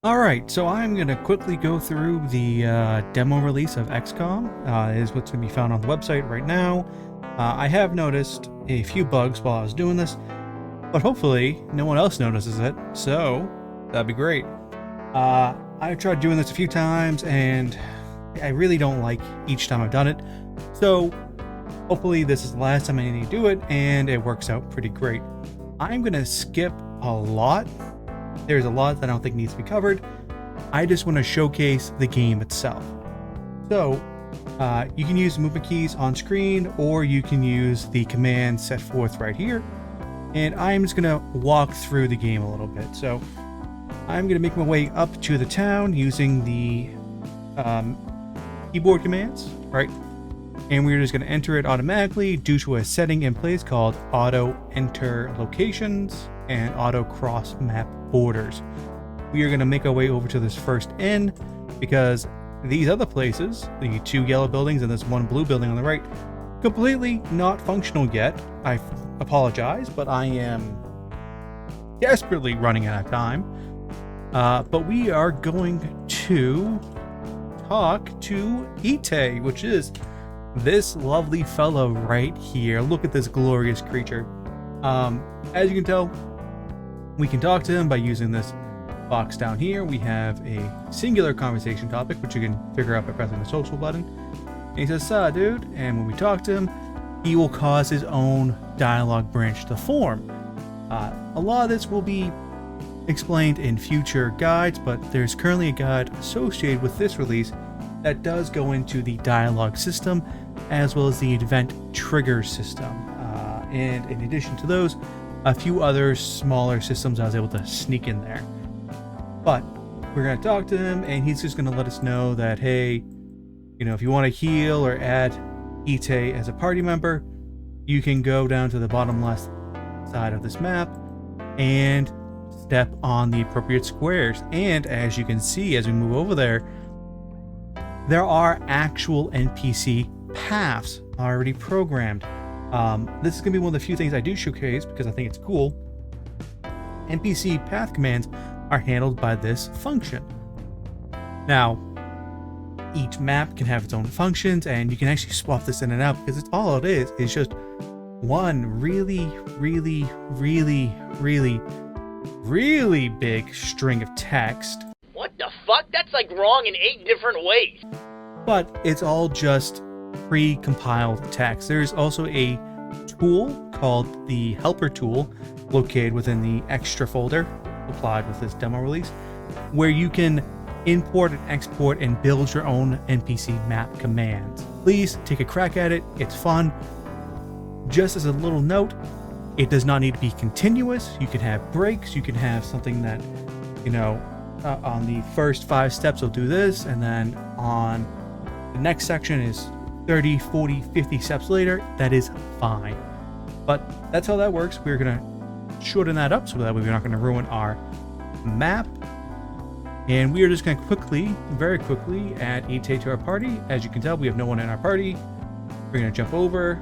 Alright, so I'm going to quickly go through the demo release of XCOM. Is what's going to be found on the website right now. I have noticed a few bugs while I was doing this, but hopefully no one else notices it, so that'd be great. I've tried doing this a few times, and I really don't like each time I've done it, so hopefully this is the last time I need to do it, and it works out pretty great. I'm going to skip a lot. There's a lot that I don't think needs to be covered. I just want to showcase the game itself. So you can use the movement keys on screen, or you can use the commands set forth right here. And I'm just going to walk through the game a little bit. So I'm going to make my way up to the town using the keyboard commands, right? And we're just going to enter it automatically due to a setting in place called auto enter locations and auto cross map borders. We are going to make our way over to this first inn because these other places, the two yellow buildings and this one blue building on the right, completely not functional yet. I apologize, but I am desperately running out of time. But we are going to talk to Ite, which is this lovely fellow right here. Look at this glorious creature. As you can tell, we can talk to him by using this box down here. We have a singular conversation topic, which you can figure out by pressing the social button. And he says, dude. And when we talk to him, he will cause his own dialogue branch to form. A lot of this will be explained in future guides, but there's currently a guide associated with this release that does go into the dialogue system as well as the event trigger system. And in addition to those, a few other smaller systems I was able to sneak in there. But we're going to talk to him, and he's just going to let us know that, hey, you know, if you want to heal or add Ite as a party member, you can go down to the bottom left side of this map and step on the appropriate squares. And as you can see, as we move over there are actual NPC paths already programmed. This is going to be one of the few things I do showcase because I think it's cool. NPC path commands are handled by this function. Now, each map can have its own functions, and you can actually swap this in and out because it's all it is just one really big string of text. What the fuck? That's like wrong in 8 different ways. But it's all just pre-compiled text. There's also a tool called the helper tool located within the extra folder applied with this demo release, where you can import and export and build your own NPC map commands. Please take a crack at it. It's fun. Just as a little note, it does not need to be continuous. You can have breaks. You can have something that, you know, on the first 5 steps will do this, and then on the next section is 30, 40, 50 steps later. That is fine. But that's how that works. We're going to shorten that up so that we're not going to ruin our map. And we are just going to very quickly add Ite to our party. As you can tell, we have no one in our party. We're going to jump over.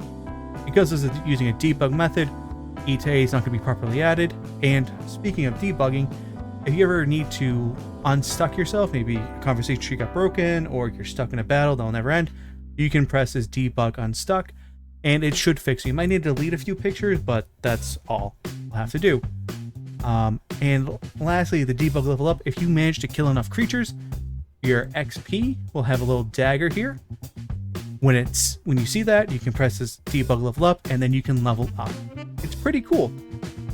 Because this is using a debug method, Ite is not going to be properly added. And speaking of debugging, if you ever need to unstuck yourself, maybe a conversation tree got broken or you're stuck in a battle that'll never end, you can press this debug unstuck and it should fix it. You might need to delete a few pictures, but that's all you'll have to do. And lastly, the debug level up. If you manage to kill enough creatures, your XP will have a little dagger here. When you see that, you can press this debug level up and then you can level up. It's pretty cool.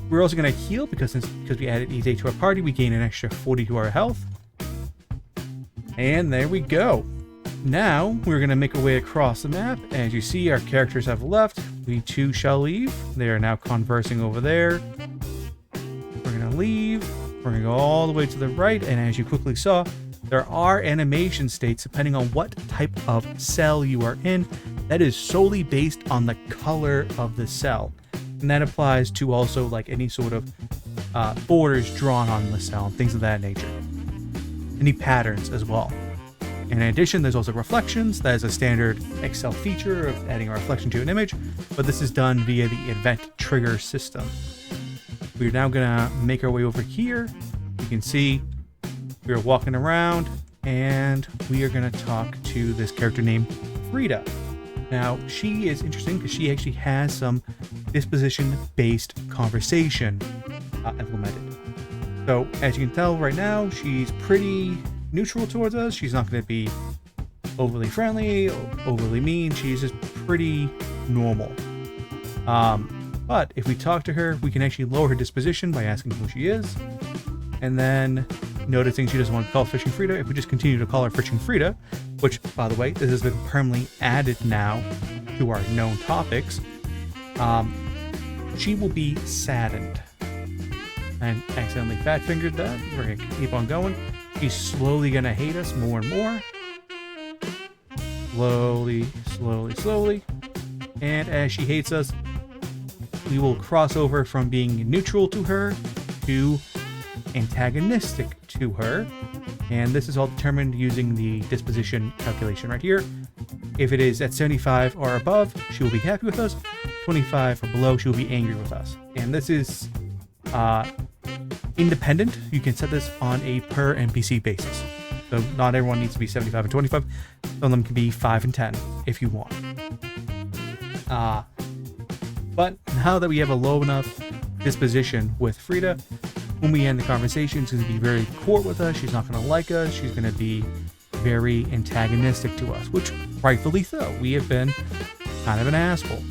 We're also going to heal because we added Ite to our party. We gain an extra 40 to our health. And there we go. Now we're going to make our way across the map. As you see, our characters have left. We too shall leave. They are now conversing over there. We're going to leave. We're going to go all the way to the right. And as you quickly saw, there are animation states depending on what type of cell you are in. That is solely based on the color of the cell. And that applies to also like any sort of borders drawn on the cell and things of that nature. Any patterns as well. In addition, there's also reflections. That is a standard Excel feature of adding a reflection to an image, but this is done via the event trigger system. We're now gonna make our way over here. You can see we're walking around and we are going to talk to this character named Frida. Now, she is interesting because she actually has some disposition-based conversation implemented. So, as you can tell right now, she's pretty neutral towards us. She's not going to be overly friendly, overly mean. She's just pretty normal. But if we talk to her, we can actually lower her disposition by asking who she is. And then noticing she doesn't want to call Fishing Frida, if we just continue to call her Fishing Frida, which, by the way, this has been permanently added now to our known topics, she will be saddened. And accidentally fat-fingered that. We're going to keep on going. She's slowly going to hate us more and more. Slowly, slowly, slowly. And as she hates us, we will cross over from being neutral to her to antagonistic to her. And this is all determined using the disposition calculation right here. If it is at 75 or above, she will be happy with us. 25 or below, she will be angry with us. And this is independent. You can set this on a per NPC basis. So not everyone needs to be 75 and 25. Some of them can be 5 and 10 if you want. But now that we have a low enough disposition with Frida, when we end the conversation, she's going to be very court with us. She's not going to like us. She's going to be very antagonistic to us, which rightfully so. We have been kind of an asshole.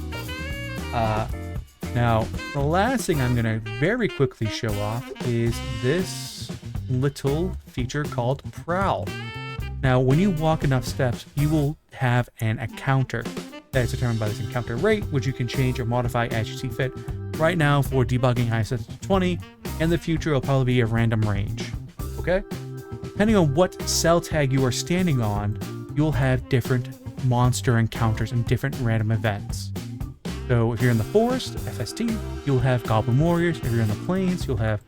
Now, the last thing I'm going to very quickly show off is this little feature called Prowl. Now, when you walk enough steps, you will have an encounter that is determined by this encounter rate, which you can change or modify as you see fit. Right now, for debugging, I set it to 20. In the future, it'll probably be a random range. Okay? Depending on what cell tag you are standing on, you'll have different monster encounters and different random events. So if you're in the forest, FST, you'll have goblin warriors. If you're in the plains, you'll have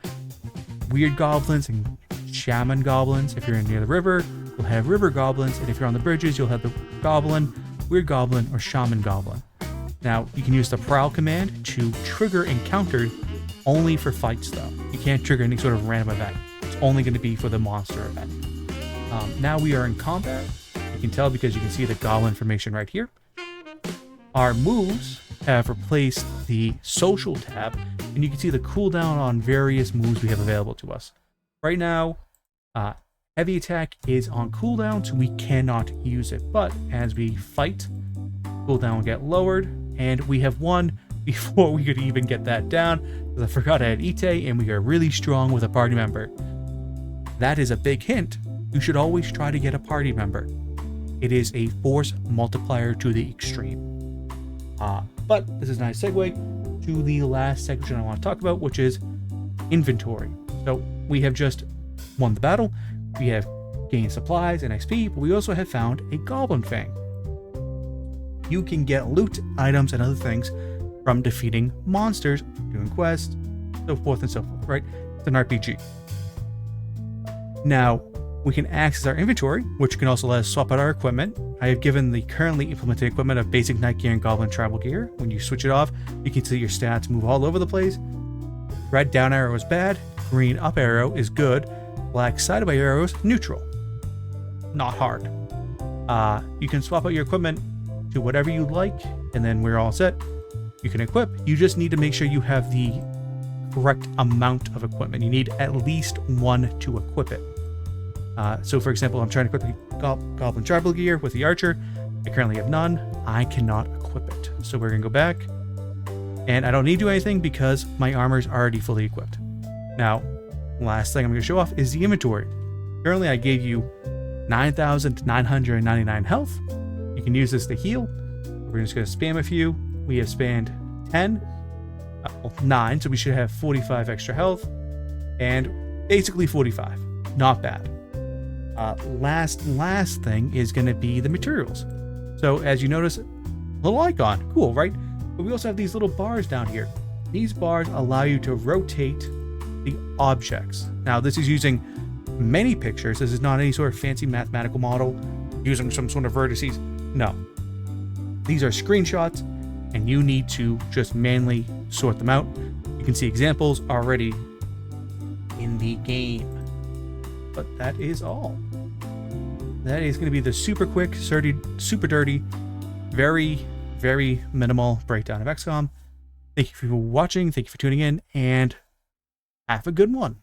weird goblins and shaman goblins. If you're near the river, you'll have river goblins. And if you're on the bridges, you'll have the goblin, weird goblin, or shaman goblin. Now, you can use the prowl command to trigger encounters only for fights, though. You can't trigger any sort of random event. It's only going to be for the monster event. Now we are in combat. You can tell because you can see the goblin information right here. Our moves have replaced the social tab, and you can see the cooldown on various moves we have available to us. Right now, heavy attack is on cooldown, so we cannot use it. But as we fight, cooldown will get lowered, and we have one before we could even get that down, because I forgot I had Ite, and we are really strong with a party member. That is a big hint. You should always try to get a party member. It is a force multiplier to the extreme. But this is a nice segue to the last section I want to talk about, which is inventory. So we have just won the battle. We have gained supplies and XP, but we also have found a goblin fang. You can get loot, items, and other things from defeating monsters, doing quests, so forth and so forth, right? It's an RPG. Now, we can access our inventory, which can also let us swap out our equipment. I have given the currently implemented equipment of basic night gear and goblin tribal gear. When you switch it off, you can see your stats move all over the place. Red down arrow is bad, green up arrow is good, black side by arrow is neutral. Not hard. You can swap out your equipment to whatever you like, and then we're all set. You can equip. You just need to make sure you have the correct amount of equipment. You need at least one to equip it. So for example, I'm trying to equip the goblin tribal gear with the archer. I currently have none. I cannot equip it. So we're gonna go back, and I don't need to do anything because my armor is already fully equipped. Now, last thing I'm gonna show off is the inventory. Currently, I gave you 9,999 health. You can use this to heal. We're just gonna spam a few. We have spammed 10, 9, so we should have 45 extra health, and basically 45. Not bad. Last thing is going to be the materials. So as you notice, little icon, cool, right? But we also have these little bars down here. These bars allow you to rotate the objects. Now this is using many pictures. This is not any sort of fancy mathematical model using some sort of vertices. No, these are screenshots, and you need to just manually sort them out. You can see examples already in the game. but that is all. That is going to be the super quick, super dirty, very, very minimal breakdown of XCOM. Thank you for watching. Thank you for tuning in, and have a good one.